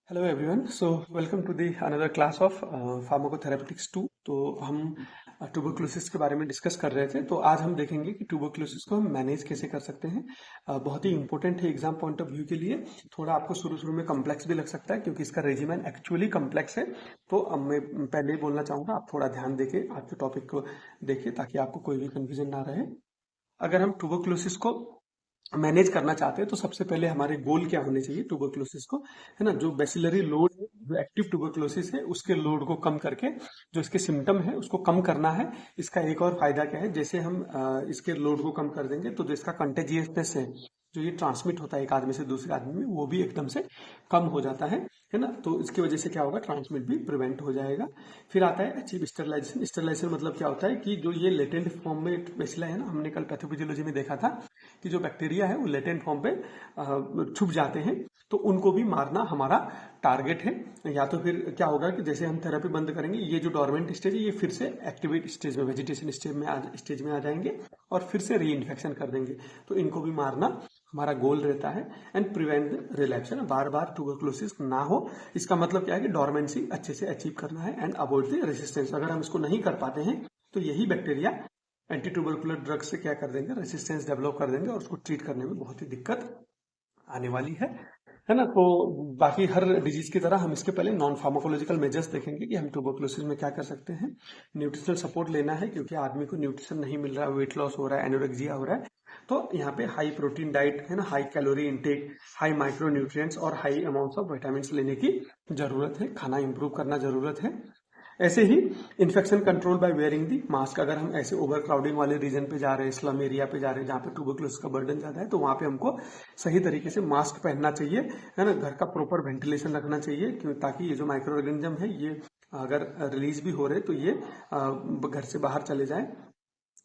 Hello everyone. So welcome to the another class of pharmacotherapeutics 2। तो हम tuberculosis के बारे में डिस्कस कर रहे थे। तो आज हम देखेंगे कि ट्यूबरक्लोसिस को हम मैनेज कैसे कर सकते हैं। बहुत ही इंपॉर्टेंट है एग्जाम पॉइंट ऑफ व्यू के लिए। थोड़ा आपको शुरू शुरू में कॉम्प्लेक्स भी लग सकता है क्योंकि इसका रेजिमेंट एक्चुअली कॉम्प्लेक्स है। तो अब मैं पहले ही बोलना चाहूँगा, आप थोड़ा ध्यान देके आज के टॉपिक को देखिए ताकि आपको कोई भी कन्फ्यूजन ना रहे। अगर हम ट्यूबरक्लोसिस को मैनेज करना चाहते हैं तो सबसे पहले हमारे गोल क्या होने चाहिए ट्यूबरक्लोसिस को, है ना। जो बेसिलरी लोड है, जो एक्टिव ट्यूबरक्लोसिस है, उसके लोड को कम करके जो इसके सिम्टम है उसको कम करना है। इसका एक और फायदा क्या है, जैसे हम इसके लोड को कम कर देंगे तो जो इसका कंटेजियसनेस है, जो ये ट्रांसमिट होता है एक आदमी से दूसरे आदमी में, वो भी एकदम से कम हो जाता है ना। तो इसकी वजह से क्या होगा, ट्रांसमिट भी प्रिवेंट हो जाएगा। फिर आता है अचीव स्टरलाइजेशन। स्टरलाइजेशन मतलब क्या होता है कि जो ये लेटेंट फॉर्म में बेसिला है ना, हमने कल पैथोफिजियोलॉजी में देखा था कि जो बैक्टीरिया है वो लेटेंट फॉर्म पे छुप जाते हैं, तो उनको भी मारना हमारा टारगेट है। या तो फिर क्या होगा कि जैसे हम थेरेपी बंद करेंगे, ये जो डोरमेंट स्टेज है ये फिर से एक्टिवेट स्टेज में, वेजिटेशन स्टेज में आ जाएंगे और फिर से री इन्फेक्शन कर देंगे। तो इनको भी मारना हमारा गोल रहता है। एंड प्रिवेंट रिलैप्स, है ना, बार बार ट्यूबरक्लोसिस ना हो। इसका मतलब क्या है कि डोरमेंसी अच्छे से अचीव करना है एंड अवॉइड द रेसिस्टेंस। अगर हम इसको नहीं कर पाते हैं तो यही बैक्टीरिया एंटी ट्यूबरकुलर ड्रग से क्या कर देंगे, रेसिस्टेंस डेवलप कर देंगे और उसको ट्रीट करने में बहुत ही दिक्कत आने वाली है ना। तो बाकी हर डिजीज की तरह हम इसके पहले नॉन फार्माकोलॉजिकल मेजर्स देखेंगे कि हम ट्यूबरकुलोसिस में क्या कर सकते हैं। न्यूट्रिशनल सपोर्ट लेना है क्योंकि आदमी को न्यूट्रिशन नहीं मिल रहा है, वेट लॉस हो रहा है, एनोरेक्सिया हो रहा है। तो यहाँ पे हाई प्रोटीन डाइट, है ना, high calorie intake, high micro nutrients और हाई अमाउंट्स ऑफ विटामिन लेने की जरूरत है। खाना इंप्रूव करना जरूरत है। ऐसे ही infection control by wearing the mask. अगर हम ऐसे ओवर क्राउडिंग वाले रीजन पे जा रहे हैं, स्लम एरिया पे जा रहे हैं जहाँ पे ट्यूबरकुलोसिस का बर्डन ज्यादा है, तो वहां पे हमको सही तरीके से मास्क पहनना चाहिए, है ना। घर का प्रॉपर वेंटिलेशन रखना चाहिए क्यों, ताकि ये जो माइक्रो ऑर्गेनिज्म है ये अगर रिलीज भी हो रहे तो ये घर से बाहर चले जाए।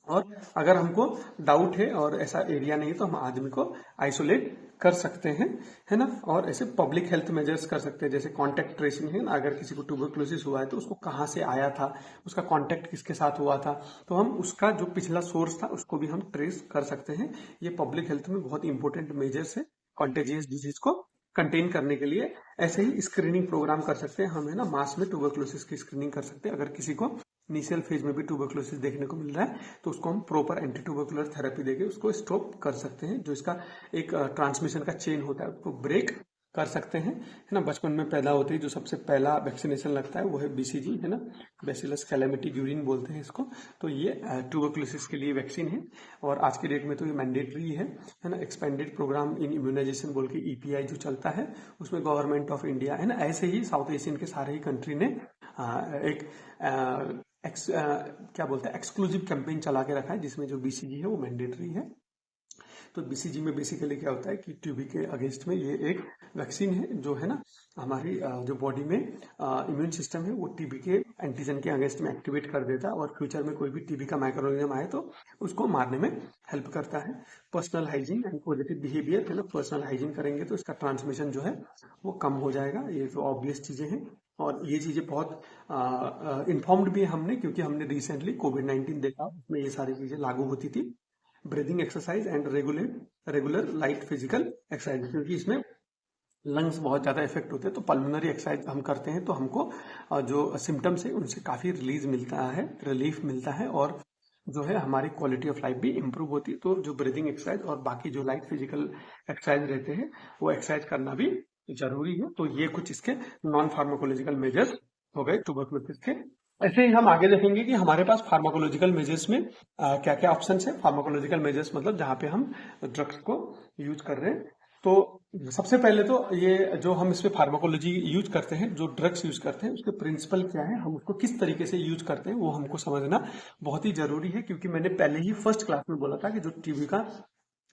और अगर हमको डाउट है और ऐसा एरिया नहीं है तो हम आदमी को आइसोलेट कर सकते हैं, है ना। और ऐसे पब्लिक हेल्थ मेजर्स कर सकते हैं, जैसे कांटेक्ट ट्रेसिंग है ना। अगर किसी को ट्यूबरकुलोसिस हुआ है तो उसको कहाँ से आया था, उसका कांटेक्ट किसके साथ हुआ था, तो हम उसका जो पिछला सोर्स था उसको भी हम ट्रेस कर सकते हैं। ये पब्लिक हेल्थ में बहुत इंपॉर्टेंट मेजर्स है कॉन्टेजियस डिजीज को कंटेन करने के लिए। ऐसे ही स्क्रीनिंग प्रोग्राम कर सकते हैं हम, है ना। मास में ट्यूबरकुलोसिस की स्क्रीनिंग कर सकते हैं। अगर किसी को इनिशियल फेज में भी ट्यूबरकुलोसिस देखने को मिल रहा है तो उसको हम प्रॉपर एंटी ट्यूबरकुलर थेरेपी देके उसको स्टॉप कर सकते हैं। जो इसका एक ट्रांसमिशन का चेन होता है उसको ब्रेक कर सकते हैं, है ना। बचपन में पैदा होते ही जो सबसे पहला वैक्सीनेशन लगता है वो है बीसीजी, है ना, बैसिलस कैलामिटी ग्यूरिन बोलते हैं इसको। तो ये ट्यूबरकुलोसिस के लिए वैक्सीन है और आज के डेट में तो ये मैंडेटरी है ना। एक्सपेंडेड प्रोग्राम इन इम्यूनाइजेशन बोल के ईपीआई जो चलता है उसमें गवर्नमेंट ऑफ इंडिया, है ना, ऐसे ही साउथ एशियन के सारे ही कंट्री ने एक क्या बोलते हैं एक्सक्लूसिव कैंपेन चला के रखा है जिसमें जो बीसीजी है वो मैंडेटरी है। तो बीसीजी में बेसिकली क्या होता है कि टीबी के अगेंस्ट में ये एक वैक्सीन है जो, है ना, हमारी जो बॉडी में इम्यून सिस्टम है वो टीबी के एंटीजन के अगेंस्ट में एक्टिवेट कर देता है और फ्यूचर में कोई भी टीबी का माइक्रोऑर्गेनिज्म आए तो उसको मारने में हेल्प करता है। Personal hygiene and positive behaviour, है ना। पर्सनल हाइजीन करेंगे तो इसका ट्रांसमिशन जो है वो कम हो जाएगा। ये तो ऑब्वियस चीजें हैं और ये चीजें बहुत इन्फॉर्म्ड भी है हमने, क्योंकि हमने रिसेंटली कोविड-19 देखा, उसमें ये सारी चीजें लागू होती थी। Breathing exercise and regular light physical exercise, क्योंकि इसमें लंग्स बहुत ज़्यादा इफेक्ट होते हैं। तो पल्मोनरी एक्सरसाइज हम करते हैं तो हमको जो सिम्टम्स है उनसे काफ़ी रिलीज मिलता है, रिलीफ मिलता है और जो है हमारी क्वालिटी ऑफ लाइफ भी इंप्रूव होती है। तो जो ब्रीदिंग एक्सरसाइज और बाकी जो लाइट फिजिकल एक्सरसाइज रहते हैं वो एक्सरसाइज करना भी जरूरी है। तो ये कुछ इसके नॉन फार्माकोलॉजिकल मेजर्स हो गए ट्यूबरकुलोसिस के। ऐसे ही हम आगे देखेंगे कि हमारे पास फार्माकोलॉजिकल मेजर्स में क्या क्या ऑप्शन है। फार्माकोलॉजिकल मेजर्स मतलब जहाँ पे हम ड्रग्स को यूज कर रहे हैं। तो सबसे पहले तो ये जो हम इसमें फार्माकोलॉजी यूज करते हैं, जो ड्रग्स यूज करते हैं उसके प्रिंसिपल क्या है, हम उसको किस तरीके से यूज करते हैं वो हमको समझना बहुत ही जरूरी है। क्योंकि मैंने पहले ही फर्स्ट क्लास में बोला था कि जो टीबी का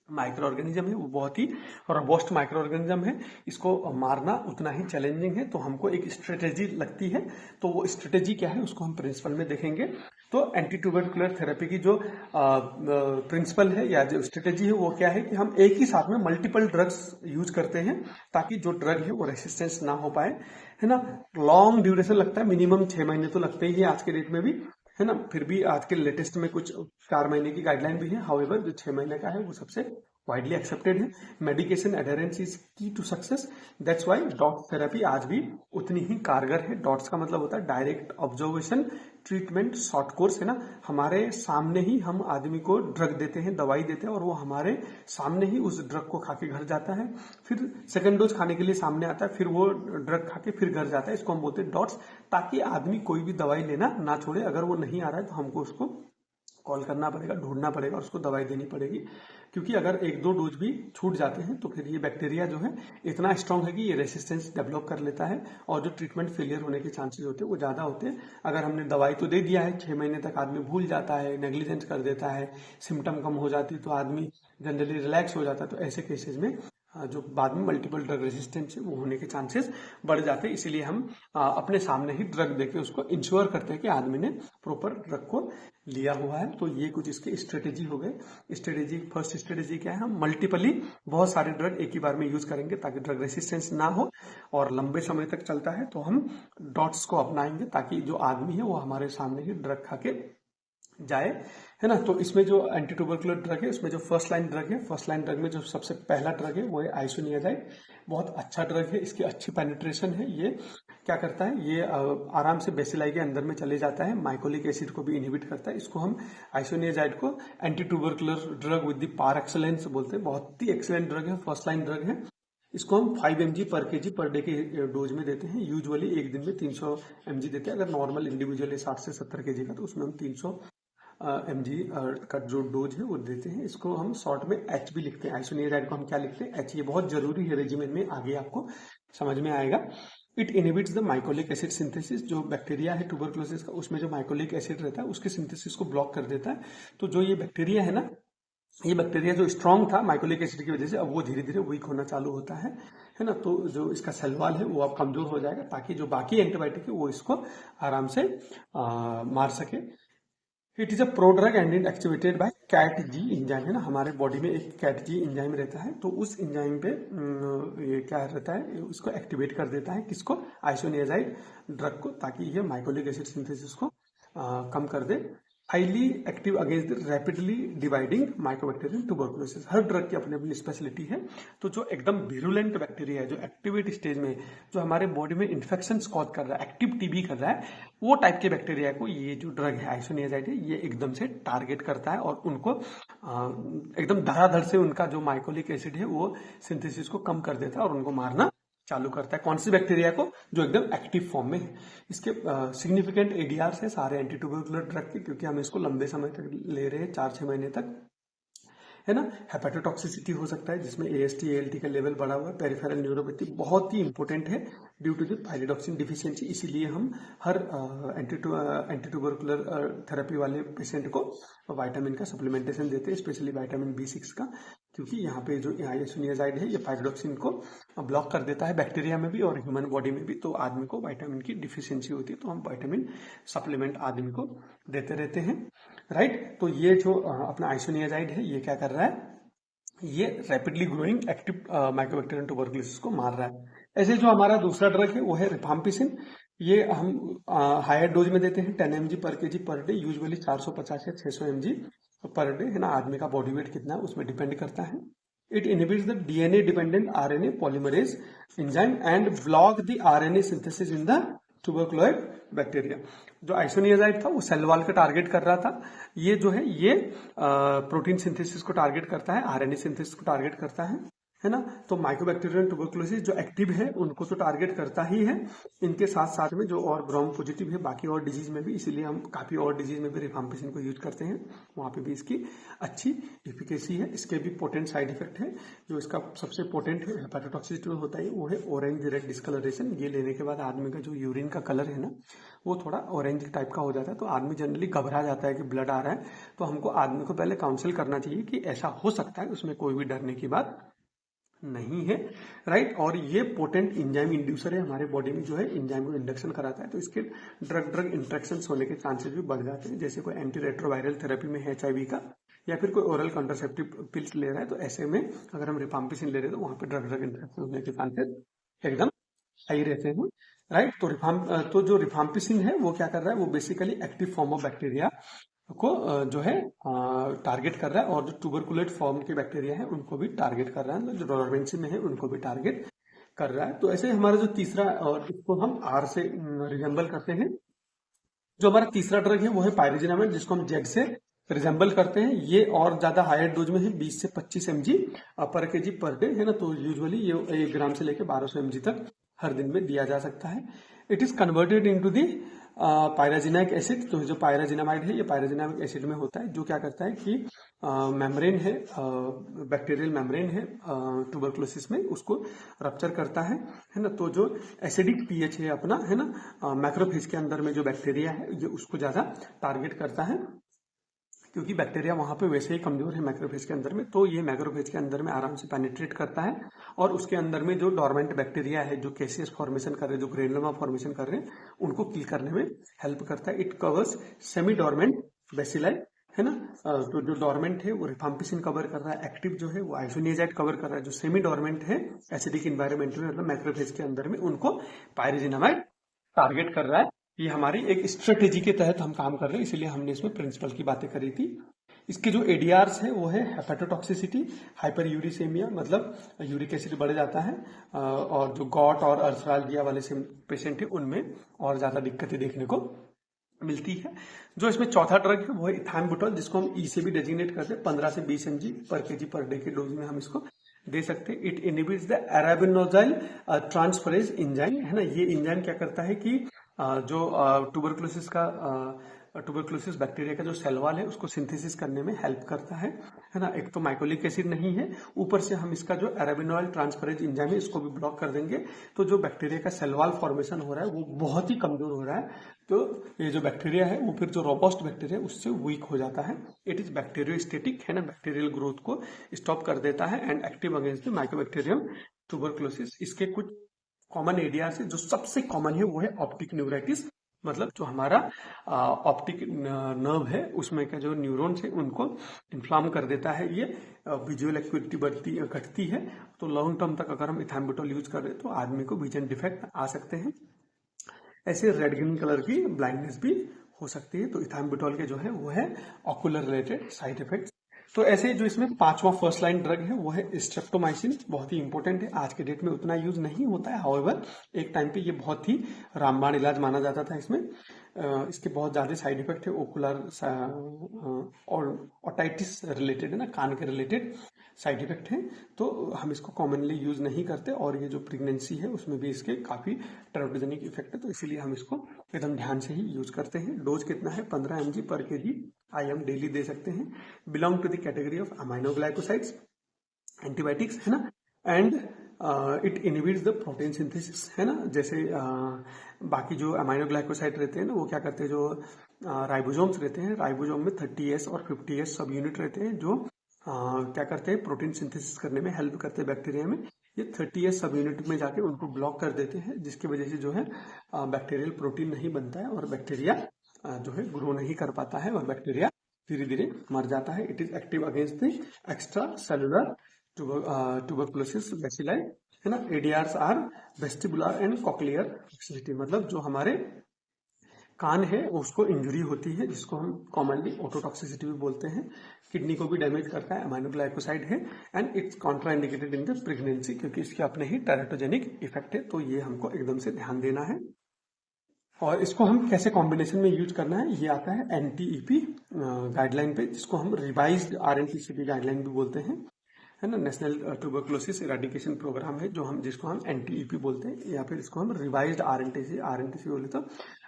माइक्रो ऑर्गेनिज्म है वो बहुत ही रोबस्ट माइक्रो ऑर्गेनिज्म है, इसको मारना उतना ही चैलेंजिंग है। तो हमको एक स्ट्रेटेजी लगती है, तो वो स्ट्रेटेजी क्या है उसको हम प्रिंसिपल में देखेंगे। तो एंटी ट्यूबरकुलर थेरेपी की जो प्रिंसिपल है या जो स्ट्रेटेजी है वो क्या है कि हम एक ही साथ में मल्टीपल ड्रग्स यूज करते हैं ताकि जो ड्रग है वो रेसिस्टेंस ना हो पाए, है ना। लॉन्ग ड्यूरेशन लगता है, मिनिमम 6 महीने तो लगते ही है आज के डेट में भी, है ना। फिर भी आज के लेटेस्ट में कुछ 4 महीने की गाइडलाइन भी है, हाउएवर जो 6 महीने का है वो सबसे वाइडली एक्सेप्टेड है। Medication adherence is key to success, that's why DOTS therapy आज भी उतनी ही कारगर है। डॉट्स का मतलब होता है direct observation treatment short course, है ना। हमारे सामने ही हम आदमी को ड्रग देते हैं, दवाई देते हैं, और वो हमारे सामने ही उस ड्रग को खा के घर जाता है, फिर सेकंड डोज खाने के लिए सामने आता है, फिर वो ड्रग खा के फिर घर जाता है। इसको हम बोलते हैं डॉट्स, ताकि आदमी कोई भी दवाई लेना ना छोड़े। अगर वो नहीं आ रहा है तो हमको उसको कॉल करना पड़ेगा, ढूंढना पड़ेगा, उसको दवाई देनी पड़ेगी, क्योंकि अगर एक दो डोज भी छूट जाते हैं तो फिर ये बैक्टीरिया जो है इतना स्ट्रांग है कि ये रेसिस्टेंस डेवलप कर लेता है, और जो ट्रीटमेंट फेलियर होने के चांसेस होते हैं वो ज़्यादा होते हैं। अगर हमने दवाई तो दे दिया है, 6 महीने तक आदमी भूल जाता है, नेग्लिजेंस कर देता है, सिम्टम कम हो जाती है तो आदमी जनरली रिलैक्स हो जाता है, तो ऐसे केसेज में जो बाद में मल्टीपल ड्रग रेजिस्टेंस है वो होने के चांसेस बढ़ जाते हैं। इसीलिए हम अपने सामने ही ड्रग देके उसको इंश्योर करते हैं कि आदमी ने प्रॉपर ड्रग को लिया हुआ है। तो ये कुछ इसके स्ट्रेटेजी हो गए। स्ट्रेटेजी, फर्स्ट स्ट्रेटेजी क्या है, हम मल्टीपली बहुत सारे ड्रग एक ही बार में यूज करेंगे ताकि ड्रग रेसिस्टेंस ना हो और लंबे समय तक चलता है। तो हम डॉट्स को अपनाएंगे ताकि जो आदमी है वो हमारे सामने ही ड्रग खा के जाए, है ना। तो इसमें जो एंटी ट्यूबरकुलर ड्रग है, उसमें जो फर्स्ट लाइन ड्रग है, फर्स्ट लाइन ड्रग में जो सबसे पहला ड्रग है वो है आइसोनियाजाइड। बहुत अच्छा ड्रग है, इसकी अच्छी पेनिट्रेशन है। ये क्या करता है, ये आराम से बेसिलाई के अंदर में चले जाता है, माइकोलिक एसिड को भी इनहिबिट करता है। इसको हम आइसोनियाजाइड को anti tubercular drug with the par excellence बोलते हैं। बहुत ही एक्सलेंट ड्रग है, फर्स्ट लाइन ड्रग है। इसको हम 5 mg पर केजी पर डे के डोज में देते हैं। यूजुअली एक दिन में 300 mg देते हैं। अगर नॉर्मल इंडिविजुअल है 60 से 70 केजी का, तो उसमें हम 300 mg का जो डोज है वो देते हैं। इसको हम शॉर्ट में एच भी लिखते हैं। आइसोनियाजाइड को हम क्या लिखते हैं, एच। ये बहुत जरूरी है रेजिमेन में, आगे आपको समझ में आएगा। It inhibits the mycolic acid synthesis. जो बैक्टीरिया है ट्यूबरकुलोसिस का, उसमें जो माइकोलिक एसिड रहता है उसके सिंथेसिस को ब्लॉक कर देता है। तो जो ये बैक्टीरिया है ना, ये बैक्टीरिया जो स्ट्रांग था माइकोलिक एसिड की वजह से, अब वो धीरे धीरे वीक होना चालू होता है ना। तो जो इसका सेल वॉल है वो अब कमजोर हो जाएगा, ताकि जो बाकी एंटीबायोटिक है वो इसको आराम से मार सके। It is a prodrug and it activated by Kat G enzyme, है ना। हमारे बॉडी में एक कैट जी इंजाइम रहता है, तो उस इंजाइम पे ये क्या रहता है, उसको एक्टिवेट कर देता है, किसको, आइसोनियाजाइड ड्रग को, ताकि ये माइकोलिक एसिड सिंथेसिस को कम कर दे। Highly active against the rapidly dividing mycobacterium tuberculosis. हर ड्रग की अपनी अपनी स्पेशलिटी है। तो जो एकदम विरुलेंट बैक्टीरिया है, जो एक्टिवेट स्टेज में, जो हमारे बॉडी में इन्फेक्शन कॉज कर रहा है, एक्टिव टीबी कर रहा है, वो टाइप के बैक्टीरिया को ये जो ड्रग है आइसोनियाजाइड है, ये एकदम से टारगेट करता है और उनको एकदम धड़ाधड़ से उनका जो माइकोलिक एसिड है वो सिंथेसिस को कम कर देता है और उनको मारना चालू करता है। कौन सी बैक्टीरिया को, जो एकदम एक्टिव फॉर्म में है। इसके सिग्निफिकेंट एडीआर है सारे एंटी ट्यूबरकुलर ड्रग के, क्योंकि हम इसको लंबे समय तक ले रहे हैं, 4-6 महीने तक, है ना। हेपेटोटॉक्सिसिटी हो सकता है, जिसमें AST ALT का लेवल बढ़ा हुआ है। पेरिफेरल न्यूरोपैथी बहुत ही इंपॉर्टेंट है due to the pyridoxine deficiency. इसीलिए हम हर एंटी ट्यूबरकुलर थेरेपी वाले पेशेंट को विटामिन का सप्लीमेंटेशन देते हैं, स्पेशली विटामिन B6 का, क्योंकि यहाँ पे जो आइसोनियाजाइड है ये पायरिडॉक्सिन को ब्लॉक कर देता है बैक्टीरिया में भी और ह्यूमन बॉडी में भी। तो आदमी को विटामिन की डिफिशियंसी होती है, तो हम विटामिन सप्लीमेंट आदमी को देते रहते हैं, राइट। तो ये जो अपना आइसोनियाजाइड है ये क्या कर रहा है, ये rapidly growing active Mycobacterium tuberculosis को मार रहा है। ऐसे जो हमारा दूसरा ड्रग है वो है रिफाम्पिसिन। ये हम हायर डोज में देते हैं, 10 mg पर केजी पर डे, यूजुअली 450 या 600 mg पर डे, है ना। आदमी का बॉडी वेट कितना है उसमें डिपेंड करता है। It inhibits the DNA dependent RNA polymerase enzyme and block the RNA synthesis in the tuberculoid bacteria. जो आइसोनियाजाइड था वो सेल वॉल को टारगेट कर रहा था, ये जो है ये प्रोटीन सिंथेसिस को टारगेट करता है, RNA सिंथेसिस को टारगेट करता है ना। तो माइकोबैक्टीरियम ट्यूबरकुलोसिस जो एक्टिव है उनको तो टारगेट करता ही है, इनके साथ साथ में जो और ग्राम पॉजिटिव है बाकी और डिजीज में भी, इसीलिए हम काफी और डिजीज में भी रिफाम्पिसिन को यूज करते हैं, वहां पे भी इसकी अच्छी इफिकेसी है। इसके भी पोटेंट साइड इफेक्ट है। जो इसका सबसे पोटेंट है हेपेटोटॉक्सिसिटी होता है वो है ऑरेंज रेड डिस्कलरेशन। ये लेने के बाद आदमी का जो यूरिन का कलर है ना वो थोड़ा ऑरेंज टाइप का हो जाता है, तो आदमी जनरली घबरा जाता है कि ब्लड आ रहा है। तो हमको आदमी को पहले काउंसिल करना चाहिए कि ऐसा हो सकता है, उसमें कोई भी डरने की बात नहीं है, राइट। और ये पोटेंट इंजाइम इंड्यूसर है, हमारे बॉडी में जो है इंजाइम को इंडक्शन कराता है, तो इसके ड्रग इंट्रैक्शंस होने के चांसेस भी बढ़ जाते हैं। जैसे कोई एंटी रेट्रोवायरल थेरेपी में HIV का, या फिर कोई ओरल कॉन्ट्रासेप्टिव पिल्स ले रहा है, तो ऐसे में अगर हम रिफाम्पिसिन ले रहे हैं तो वहां पे ड्रग इंट्रैक्शन होने के चांसेस एकदम सही रहते हैं, राइट। तो जो रिफाम्पिसिन है वो क्या कर रहा है, वो basically active form of bacteria को जो है टारगेट कर रहा है, और जो ट्यूबरकुलेट फॉर्म के बैक्टीरिया है उनको भी टारगेट कर रहा है, जो डॉर्मेंसी में है उनको भी टारगेट कर रहा है। तो ऐसे हमारा जो तीसरा, और इसको हम आर से रिजेंबल करते हैं। जो हमारा तीसरा ड्रग है वो है पायरिजिनामाइड, जिसको हम जेड से रिजेंबल करते हैं। ये और ज्यादा हायर डोज में है, 20 से 25 mg पर केजी पर डे है ना। तो यूजुअली ये 1 ग्राम से लेकर 1200 mg तक हर दिन में दिया जा सकता है। It is converted into the pyrazinoic acid. तो जो पायराजिनामाइड है ये पायराजिनामिक एसिड में होता है, जो क्या करता है कि मेम्ब्रेन है, बैक्टीरियल मेम्ब्रेन है ट्यूबरकुलोसिस में, उसको रप्चर करता है ना। तो जो एसिडिक पीएच है अपना है ना, मैक्रोफेज के अंदर में जो बैक्टीरिया है ये उसको ज्यादा टारगेट करता है, क्योंकि बैक्टीरिया वहां पे वैसे ही कमजोर है मैक्रोफेज के अंदर में। तो ये मैक्रोफेज के अंदर में आराम से पेनिट्रेट करता है, और उसके अंदर में जो डोरमेंट बैक्टीरिया है, जो केसियस फॉर्मेशन कर रहे हैं, जो ग्रेनुलोमा फॉर्मेशन कर रहे हैं, उनको किल करने में हेल्प करता है। It covers semi dormant bacilli है ना। तो जो डोरमेंट है वो रिफाम्पिसिन कवर कर रहा है, एक्टिव जो है वो आइसोनियाजाइड कवर कर रहा है। जो सेमी डोरमेंट है एसिडिक इन्वायरमेंट में, मतलब मैक्रोफेज के अंदर में, उनको पायरिजिनामाइड टारगेट कर रहा है। ये हमारी एक स्ट्रेटेजी के तहत हम काम कर रहे हैं, इसलिए हमने इसमें प्रिंसिपल की बातें करी थी। इसके जो एडीआर्स है वो है हेपेटोटॉक्सिसिटी, हाइपर यूरिसेमिया, मतलब यूरिक एसिड बढ़ जाता है, और जो गॉट और अल्सरालजिया वाले पेशेंट है उनमें और ज्यादा दिक्कतें देखने को मिलती है। जो इसमें चौथा ड्रग है वो है इथाम्बुटोल, जिसको हम ई से भी डेजिग्नेट करते हैं। 15 से 20 mg पर केजी पर डे के डोज में हम इसको दे सकते हैं। It inhibits the arabinosyl transferase enzyme है ना। ये एंजाइम क्या करता है कि जो ट्यूबरकुलोसिस बैक्टीरिया का जो सेल वॉल है उसको सिंथेसिस करने में हेल्प करता है ना। एक तो माइकोलिक एसिड नहीं है, ऊपर से हम इसका जो अराबिनोइल ट्रांसफरेज एंजाइम है इसको भी ब्लॉक कर देंगे, तो जो बैक्टीरिया का सेल वॉल फॉर्मेशन हो रहा है वो बहुत ही कमजोर हो रहा है। तो ये जो बैक्टीरिया है वो फिर जो रोबस्ट बैक्टीरिया है उससे वीक हो जाता है। इट इज बैक्टीरियोस्टेटिक है ना, बैक्टीरियल ग्रोथ को स्टॉप कर देता है, and active against the Mycobacterium tuberculosis. इसके कुछ कॉमन एरियाज है। जो सबसे कॉमन है वो है ऑप्टिक न्यूराइटिस, मतलब जो हमारा ऑप्टिक नर्व है उसमें का जो न्यूरॉन्स है उनको इन्फ्लाम कर देता है। ये विजुअल एक्यूटी घटती है। तो लॉन्ग टर्म तक अगर हम इथाम्बुटोल यूज कर रहे हैं तो आदमी को विजन डिफेक्ट आ सकते हैं। ऐसे रेड ग्रीन कलर की ब्लाइंडनेस भी हो सकती है। तो इथाम्बुटोल के जो है वो है ऑकुलर रिलेटेड साइड इफेक्ट्स। तो ऐसे जो इसमें पांचवा फर्स्ट लाइन ड्रग है वो है स्ट्रेप्टोमाइसिन, बहुत ही इंपॉर्टेंट है। आज के डेट में उतना यूज नहीं होता है, हाउएवर एक टाइम पे ये बहुत ही रामबाण इलाज माना जाता था। इसमें इसके बहुत ज्यादा साइड इफेक्ट है, ओकुलर और ओटाइटिस रिलेटेड है ना, कान के रिलेटेड साइड इफेक्ट है। तो हम इसको कॉमनली यूज नहीं करते, और ये जो प्रेगनेंसी है उसमें भी इसके काफी टेराटोजेनिक इफेक्ट है, तो इसीलिए हम इसको एकदम ध्यान से ही यूज करते हैं। डोज कितना है? 15 mg पर केजी IM डेली दे सकते हैं। Belong to the category of aminoglycosides, antibiotics है ना, and it inhibits the protein synthesis है ना। जैसे बाकी जो अमाइनोग्लाइकोसाइड रहते हैं ना वो क्या करते हैं, जो राइबोसोम्स रहते हैं, राइबोसोम में 30S और 50S सब यूनिट रहते हैं, जो क्या करते हैं, प्रोटीन सिंथेसिस करने में हेल्प करते हैं बैक्टीरिया में। ये 30S सब यूनिट में जाके उनको ब्लॉक कर देते हैं, जिसकी वजह से जो है बैक्टीरियल प्रोटीन नहीं बनता है, और बैक्टीरिया जो है ग्रो नहीं कर पाता है, और बैक्टीरिया धीरे धीरे मर जाता है। It is active against the extra cellular tuberculosis bacilli है ना। ADRs are vestibular and cochlear toxicity, मतलब जो हमारे कान है उसको इंजरी होती है, जिसको हम कॉमनली ओटोटॉक्सिसिटी भी बोलते हैं। किडनी को भी डैमेज करता है, अमाइनोग्लाइकोसाइड है, and it's contraindicated in the pregnancy, क्योंकि इसके अपने ही टेराटोजेनिक इफेक्ट है। तो ये हमको एकदम से ध्यान देना है। और इसको हम कैसे कॉम्बिनेशन में यूज करना है, ये आता है NTEP गाइडलाइन पे, जिसको हम रिवाइज्ड RNTCP गाइडलाइन भी बोलते हैं है ना। नेशनल ट्यूबरकुलोसिस इरेडिकेशन प्रोग्राम है जो हम, जिसको हम NTEP बोलते हैं, या फिर इसको हम रिवाइज्ड RNTC बोले तो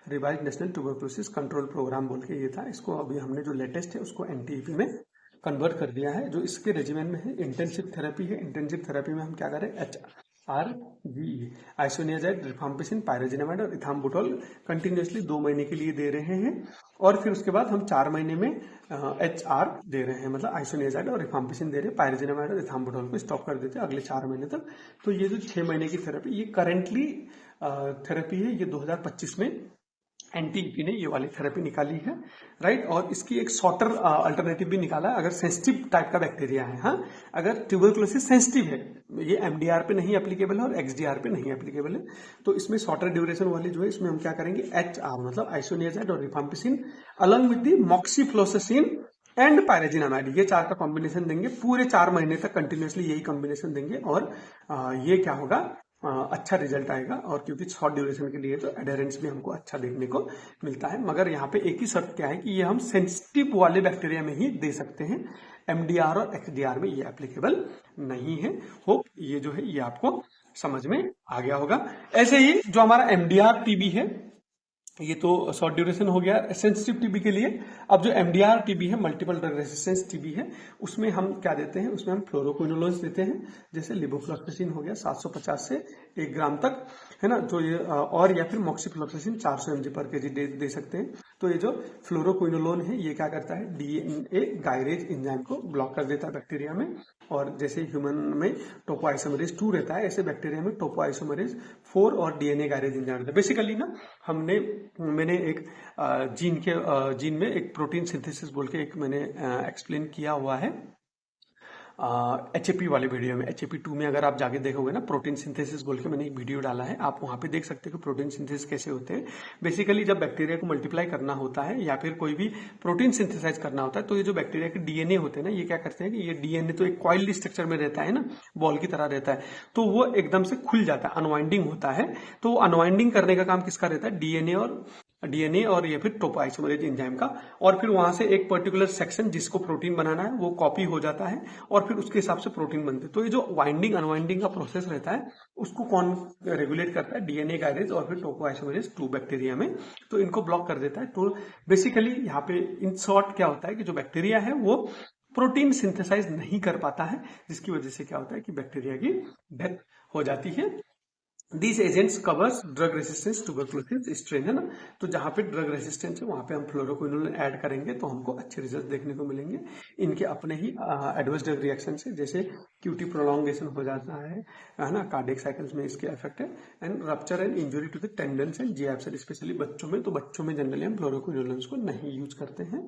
revised national tuberculosis control programme बोल के ये था। इसको अभी हमने जो लेटेस्ट है उसको NTEP में कन्वर्ट कर दिया है। जो इसके रेजिमेंट में है इंटेंसिव थेरेपी है। इंटेंसिव थेरेपी में हम क्या करें, HRGE आइसोनियाजाइड, रिफाम्पिसिन, पायराजिनामाइड और इथाम्बुटोल कंटिन्यूसली 2 महीने के लिए दे रहे हैं, और फिर उसके बाद हम 4 महीने में HR दे रहे हैं, मतलब आइसोनियाजाइड और रिफाम्पिसिन दे रहे हैं, पायराजिनामाइड और इथाम्बुटोल को स्टॉप कर देते हैं अगले 4 महीने तक। तो ये जो 6 महीने की थेरेपी, ये करेंटली थेरेपी है, ये 2025 में एनटीईपी ने ये वाली थेरेपी निकाली है, राइट। और इसकी एक शॉर्टर अल्टरनेटिव भी निकाला है अगर सेंसिटिव टाइप का बैक्टीरिया है। हाँ, अगर ट्यूबरकुलोसिस सेंसिटिव है, ये एमडीआर पे नहीं एप्लीकेबल है और एक्सडीआर पे नहीं एप्लीकेबल है, तो इसमें शॉर्टर ड्यूरेशन वाली जो है इसमें हम क्या करेंगे, एचआर मतलब आइसोनियाजाइड और rifampicin along with the moxifloxacin and pyrazinamide, ये 4 का कॉम्बिनेशन देंगे। पूरे 4 महीने तक कंटिन्यूसली यही कॉम्बिनेशन देंगे और ये क्या होगा, अच्छा रिजल्ट आएगा। और क्योंकि शॉर्ट ड्यूरेशन के लिए तो एडेरेंस भी हमको अच्छा देखने को मिलता है। मगर यहाँ पे एक ही शर्त क्या है कि ये हम सेंसिटिव वाले बैक्टीरिया में ही दे सकते हैं, एमडीआर और एक्सडीआर में ये एप्लीकेबल नहीं है। होप ये जो है ये आपको समझ में आ गया होगा। ऐसे ही जो हमारा एमडीआर टीबी है, ये तो शॉर्ट ड्यूरेशन हो गया सेंसिटिव टीबी के लिए। अब जो एमडीआर टीबी है, मल्टीपल ड्रग रेसिस्टेंस टीबी है, उसमें हम क्या देते हैं, उसमें हम फ्लोरोक्विनोलोन्स देते हैं, जैसे लिवोफ्लोक्सासिन हो गया 750 से 1 ग्राम तक, है ना, जो ये और या फिर मॉक्सीफ्लोक्सासिन 400 mg पर केजी दे सकते हैं। तो ये जो फ्लोरोक्विनोलोन है ये क्या करता है, डीएनए गायरेज एंजाइम को ब्लॉक कर देता है बैक्टीरिया में। और जैसे ह्यूमन में टोपोआइसोमरेज 2 रहता है, ऐसे बैक्टीरिया में टोपोआइसोमरेज 4 और डीएनए गायरेज एंजाइम रहता है। बेसिकली ना मैंने एक जीन में एक प्रोटीन सिंथेसिस बोल के एक मैंने एक्सप्लेन किया हुआ है एचएपी वाले वीडियो में। एचएपी 2 में अगर आप जाके देखोगे ना, प्रोटीन सिंथेसिस बोल के मैंने एक वीडियो डाला है, आप वहां पे देख सकते हो कि प्रोटीन सिंथेसिस कैसे होते हैं। बेसिकली जब बैक्टीरिया को मल्टीप्लाई करना होता है या फिर कोई भी प्रोटीन सिंथेसाइज करना होता है, तो ये जो बैक्टीरिया के डीएनए होते हैं ना, ये क्या करते हैं कि ये डीएनए तो एक कॉइल्ड स्ट्रक्चर में रहता है ना, बॉल की तरह रहता है, तो वो एकदम से खुल जाता है, अनवाइंडिंग होता है। तो अनवाइंडिंग करने का काम किसका रहता है, डीएनए और या फिर टोपोआइसोमरेज एंजाइम का। और फिर वहां से एक पर्टिकुलर सेक्शन जिसको प्रोटीन बनाना है वो कॉपी हो जाता है और फिर उसके हिसाब से प्रोटीन बनते हैं। तो ये जो वाइंडिंग अनवाइंडिंग का प्रोसेस रहता है उसको कौन रेगुलेट करता है, डीएनए गायरेज और फिर टोपोआइसोमरेज 2 बैक्टीरिया में, तो इनको ब्लॉक कर देता है। तो बेसिकली यहाँ पे इन शॉर्ट क्या होता है कि जो बैक्टीरिया है वो प्रोटीन सिंथेसाइज नहीं कर पाता है, जिसकी वजह से क्या होता है कि बैक्टीरिया की डेथ हो जाती है। These agents covers drug resistance tuberculosis strain, है ना। तो जहां पे ड्रग रेसिस्टेंस है वहां पे हम फ्लोरोक्विनोलोन ऐड करेंगे तो हमको अच्छे रिजल्ट देखने को मिलेंगे। इनके अपने ही एडवर्स ड्रग रिएक्शन से, जैसे क्यूटी प्रोलॉन्गेशन हो जाता है ना, कार्डियक साइकिल्स में इसके इफेक्ट है, and rupture and injury to the tendons and GF cell, specially बच्चों में। तो बच्चों में जनरली हम फ्लोरोक्विनोलोन्स को नहीं यूज करते हैं।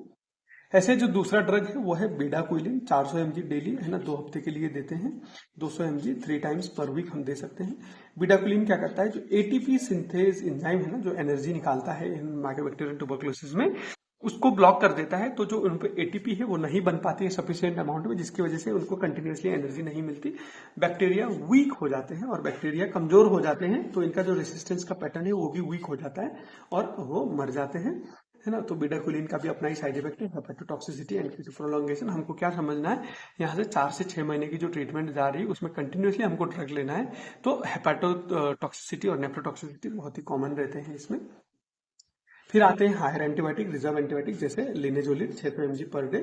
ऐसे जो दूसरा ड्रग है वो है बेडाक्विलिन, 400 mg डेली, है ना, 2 हफ्ते के लिए देते हैं। 200 mg 3 टाइम्स पर वीक हम दे सकते हैं। बेडाक्विलिन क्या करता है, जो एटीपी सिंथेज एंजाइम है ना, जो एनर्जी निकालता है इन माइकोबैक्टीरियल ट्यूबरकुलोसिस में, उसको ब्लॉक कर देता है। तो जो उन पे एटीपी है वो नहीं बन पाती है सफिशिएंट अमाउंट में, जिसकी वजह से उनको कंटिन्यूसली एनर्जी नहीं मिलती, बैक्टीरिया वीक हो जाते हैं और बैक्टीरिया कमजोर हो जाते हैं। तो इनका जो रेसिस्टेंस का पैटर्न है वो भी वीक हो जाता है और वो मर जाते हैं, है ना। तो बेडाक्विलिन का भी अपना ही साइड इफेक्ट है, हेपेटोटॉक्सिसिटी एंड प्रोलॉन्गेशन। हमको क्या समझना है, यहाँ से 4 से 6 महीने की जो ट्रीटमेंट जा रही है उसमें कंटिन्यूसली हमको ड्रग लेना है। तो हेपेटोटॉक्सिसिटी और नेफ्रोटॉक्सिसिटी बहुत ही कॉमन रहते हैं इसमें। फिर आते हैं हायर एंटीबायोटिक, रिजर्व एंटीबायोटिक, जैसे लिनेजोलिड 600 mg पर डे।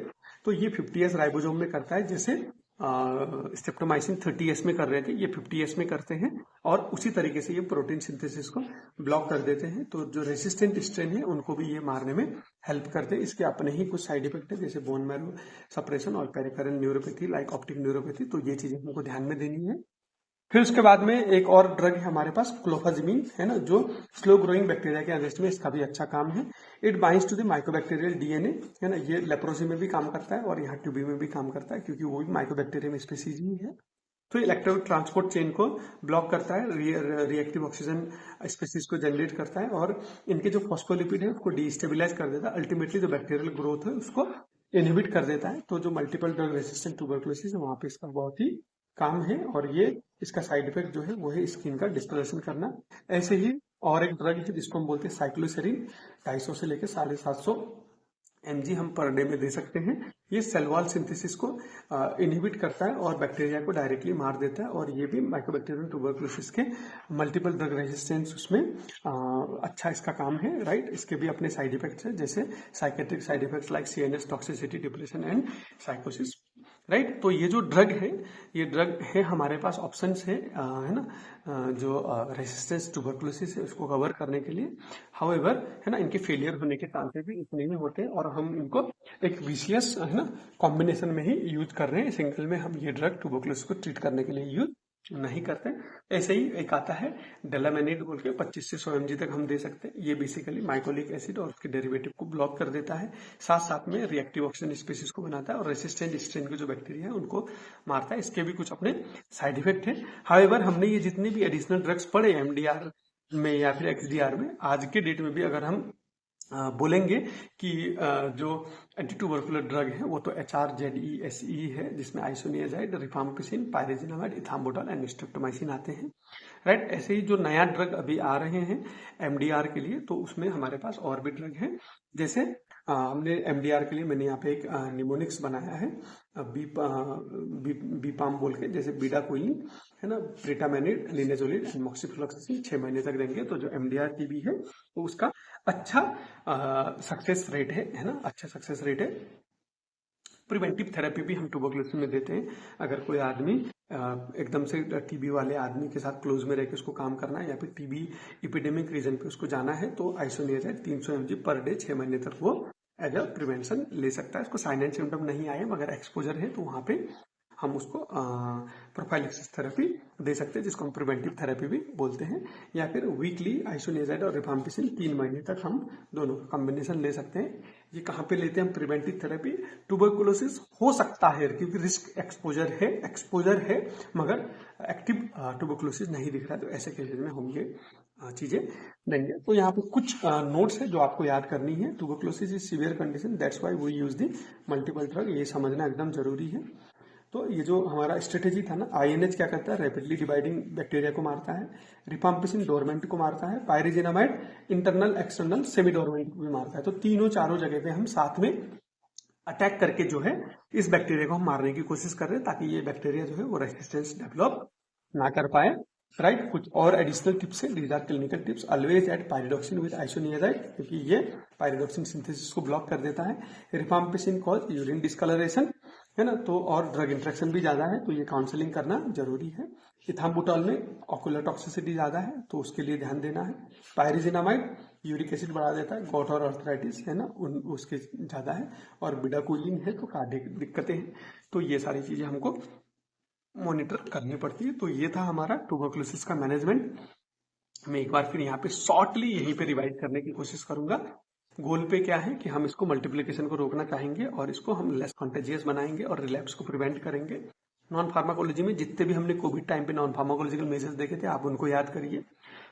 तो ये 50S राइबोसोम में करता है, जैसे स्ट्रेप्टोमाइसिन 30S में कर रहे थे, ये 50S में करते हैं और उसी तरीके से ये प्रोटीन सिंथेसिस को ब्लॉक कर देते हैं। तो जो रेसिस्टेंट स्ट्रेन है उनको भी ये मारने में हेल्प करते हैं। इसके अपने ही कुछ साइड इफेक्ट है, जैसे बोन मैरो सप्रेशन और peripheral neuropathy like optic neuropathy. तो ये चीजें हमको ध्यान में देनी है। फिर उसके बाद में एक और ड्रग है हमारे पास, क्लोफाजिमीन, है ना, जो स्लो ग्रोइंग बैक्टीरिया के अगेंस्ट में इसका भी अच्छा काम है। It binds to the mycobacterial DNA, है ना, ये लेप्रोसी में भी काम करता है और यहाँ ट्यूबी में भी काम करता है, क्योंकि वो भी माइकोबैक्टीरियम स्पीसीज ही है। तो इलेक्ट्रॉन ट्रांसपोर्ट चेन को ब्लॉक करता है, रिएक्टिव ऑक्सीजन स्पीसीज को जनरेट करता है और इनके जो फॉस्फोलिपिड है उसको डिस्टेबिलाइज कर देता है। अल्टीमेटली जो बैक्टीरियल ग्रोथ है उसको इनहिबिट कर देता है। तो जो मल्टीपल ड्रग रेसिस्टेंट ट्यूबरकुलोसिस है वहां पे इसका बहुत ही काम है और ये इसका साइड इफेक्ट जो है वो है स्किन का डिस्कलरेशन करना। ऐसे ही और एक ड्रग है जिसको हम बोलते हैं साइक्लोसेरिन, 250 से लेकर 750 mg हम पर डे में दे सकते हैं। ये सेल वॉल सिंथेसिस को इनहिबिट करता है और बैक्टीरिया को डायरेक्टली मार देता है और ये भी माइकोबैक्टीरियम ट्यूबरकुलोसिस के मल्टीपल ड्रग रेजिस्टेंस उसमें अच्छा इसका काम है, राइट। इसके भी अपने साइड इफेक्ट्स है, जैसे psychiatric side effects like CNS toxicity, depression and साइकोसिस, राइट। तो ये जो ड्रग है, ये ड्रग है हमारे पास ऑप्शंस है ना, जो रेसिस्टेंस ट्यूबरकुलोसिस है उसको कवर करने के लिए। हाउएवर, है ना, इनके फेलियर होने के चांसेस भी इतने ही होते हैं और हम इनको एक विशियस, है ना, कॉम्बिनेशन में ही यूज कर रहे हैं। सिंगल में हम ये ड्रग ट्यूबरकुलोसिस को ट्रीट करने के लिए यूज नहीं करते। ऐसे ही एक आता है डेलामेनिड बोल के 25 से 100 mg तक हम दे सकते हैं। ये बेसिकली माइकोलिक एसिड और उसके डेरिवेटिव को ब्लॉक कर देता है, साथ साथ में रिएक्टिव ऑक्सीजन स्पीसीज को बनाता है और रेसिस्टेंट स्ट्रेन के जो बैक्टीरिया है उनको मारता है। इसके भी कुछ अपने साइड इफेक्ट है। हाउएवर हमने ये जितने भी एडिशनल ड्रग्स पढ़े एमडीआर में या फिर एक्सडीआर में, आज के डेट में भी अगर हम बोलेंगे कि जो एंटी ट्यूबरकुलर ड्रग है वो तो HRZESE है, जिसमें आइसोनियाजाइड, रिफाम्पिसिन, पायरेजिनामाइड, इथाम्बुटॉल एंड स्ट्रेप्टोमाइसिन आते हैं, राइट। ऐसे ही जो नया ड्रग अभी आ रहे हैं एमडीआर के लिए, तो उसमें हमारे पास और भी ड्रग है। जैसे हमने एमडीआर के लिए मैंने यहाँ पे एक निमोनिक्स बनाया है, बीपाम बोल के, जैसे बीडाक्विलिन है ना, प्रिटामेनिड, लिनेजोलिड एंड मॉक्सिफ्लोक्सासिन 6 महीने तक देंगे। तो जो एमडीआर टीबी है तो उसका अच्छा सक्सेस रेट है ना, अच्छा सक्सेस रेट है। प्रिवेंटिव थेरेपी भी हम ट्यूबरकुलोसिस में देते हैं। अगर कोई आदमी एकदम से टीबी वाले आदमी के साथ क्लोज में रह के उसको काम करना है या फिर टीबी इपिडेमिक रीजन पे उसको जाना है, तो आइसोनियाजाइड 300 mg पर डे 6 महीने तक वो एज अ प्रिवेंशन ले सकता है। उसको साइन एंड सिम्टम नहीं आए मगर एक्सपोजर है तो वहाँ पे हम उसको प्रोफाइलिक्सिस थेरेपी दे सकते हैं, जिसको हम प्रिवेंटिव थेरेपी भी बोलते हैं। या फिर वीकली आइसोनियाजाइड और रिफाम्पिसिन 3 महीने तक हम दोनों का कॉम्बिनेशन ले सकते हैं। ये कहाँ पे लेते हैं हम प्रिवेंटिव थेरेपी? ट्यूबरकुलोसिस हो सकता है क्योंकि रिस्क एक्सपोजर है मगर एक्टिव ट्यूबरकुलोसिस नहीं दिख रहा है, तो ऐसे केसेस में हम ये चीजें देंगे। तो यहाँ पे कुछ नोट्स है जो आपको याद करनी है। Tuberculosis is severe condition, that's why we use the multiple drug, ये समझना एकदम जरूरी है। तो ये जो हमारा स्ट्रेटेजी था ना, आईएनएच क्या करता है, रैपिडली डिवाइडिंग बैक्टीरिया को मारता है, रिफाम्पिसिन डोरमेंट को मारता है, पायरेजिनामाइड इंटरनल एक्सटर्नल सेमी डोरमेंट को भी मारता है। तो तीनों चारों जगह पे हम साथ में अटैक करके जो है इस बैक्टीरिया को हम मारने की कोशिश कर रहे हैं, ताकि ये बैक्टीरिया जो है वो रेसिस्टेंस डेवलप ना कर पाए, राइट। कुछ और एडिशनल टिप्स है, these are clinical tips. Always add pyridoxine with isoniazid, क्योंकि ये पायरिडॉक्सिन सिंथेसिस को ब्लॉक कर देता है। रिफाम्पिसिन कॉज यूरिन डिस्कलरेशन है ना, तो और ड्रग इंट्रैक्शन भी ज्यादा है, तो ये काउंसलिंग करना जरूरी है। इथाम्बुटॉल में ऑकुलर टॉक्सिसिटी ज्यादा है, तो उसके लिए ध्यान देना है। पायरिजिनामाइड यूरिक एसिड बढ़ा देता है, गॉट और आर्थराइटिस है ना उसके ज्यादा है, और बिडाक्विलिन है तो कार्डियक दिक्कतें हैं। तो ये सारी चीजें हमको मॉनिटर करनी पड़ती है। तो ये था हमारा ट्यूबरकुलोसिस का मैनेजमेंट। मैं एक बार फिर यहाँ पे शॉर्टली यहीं पे रिवाइज करने की कोशिश करूंगा। गोल पे क्या है कि हम इसको मल्टीप्लिकेशन को रोकना चाहेंगे और इसको हम लेस कॉन्टेजियस बनाएंगे और रिलैप्स को प्रिवेंट करेंगे। नॉन फार्माकोलॉजी में जितने भी हमने कोविड टाइम पे नॉन फार्माकोलॉजिकल मेजर्स देखे थे आप उनको याद करिए।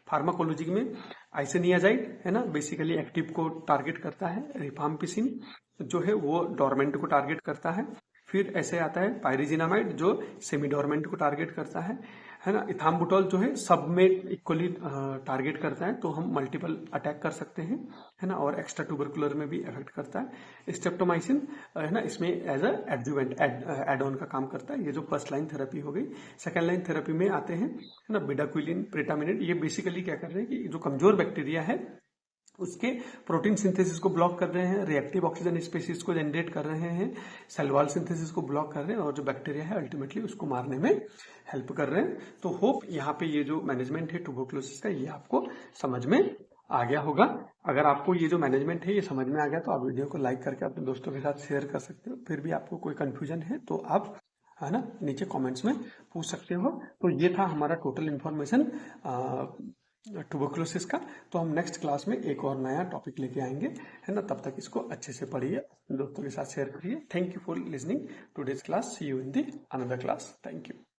फार्माकोलॉजी में आइसोनियाजाइड है ना, बेसिकली एक्टिव को टारगेट करता है। रिफाम्पिसिन जो है वो डोरमेंट को टारगेट करता है। फिर ऐसे आता है पायरिजिनामाइड जो सेमी डोरमेंट को टारगेट करता है ना। इथाम्बुटॉल जो है सब में इक्वली टारगेट करता है, तो हम मल्टीपल अटैक कर सकते हैं है ना, और एक्स्ट्रा ट्यूबरकुलर में भी इफेक्ट करता है। स्ट्रेप्टोमाइसिन है ना, इसमें as a adjuvant add on का काम करता है। ये जो फर्स्ट लाइन थेरेपी हो गई। सेकेंड लाइन थेरेपी में आते हैं है ना बिडाक्विलिन, प्रिटामिनेट। ये बेसिकली क्या कर रहे हैं कि जो कमजोर बैक्टीरिया है उसके प्रोटीन सिंथेसिस को ब्लॉक कर रहे हैं, रिएक्टिव ऑक्सीजन स्पीसीज को जनरेट कर रहे हैं, सेल वॉल सिंथेसिस को ब्लॉक कर रहे हैं और जो बैक्टीरिया है अल्टीमेटली उसको मारने में हेल्प कर रहे हैं। तो होप यहाँ पे ये जो मैनेजमेंट है ट्यूबरकुलोसिस का ये आपको समझ में आ गया होगा। अगर आपको ये जो मैनेजमेंट है ये समझ में आ गया तो आप वीडियो को लाइक करके अपने दोस्तों के साथ शेयर कर सकते हो। फिर भी आपको कोई कंफ्यूजन है तो आप है ना नीचे कमेंट्स में पूछ सकते हो। तो ये था हमारा टोटल इन्फॉर्मेशन ट्यूबरकुलोसिस का। तो हम नेक्स्ट क्लास में एक और नया टॉपिक लेके आएंगे है ना, तब तक इसको अच्छे से पढ़िए, दोस्तों के साथ शेयर करिए। Thank you for listening today's class. See you in the another class. Thank you.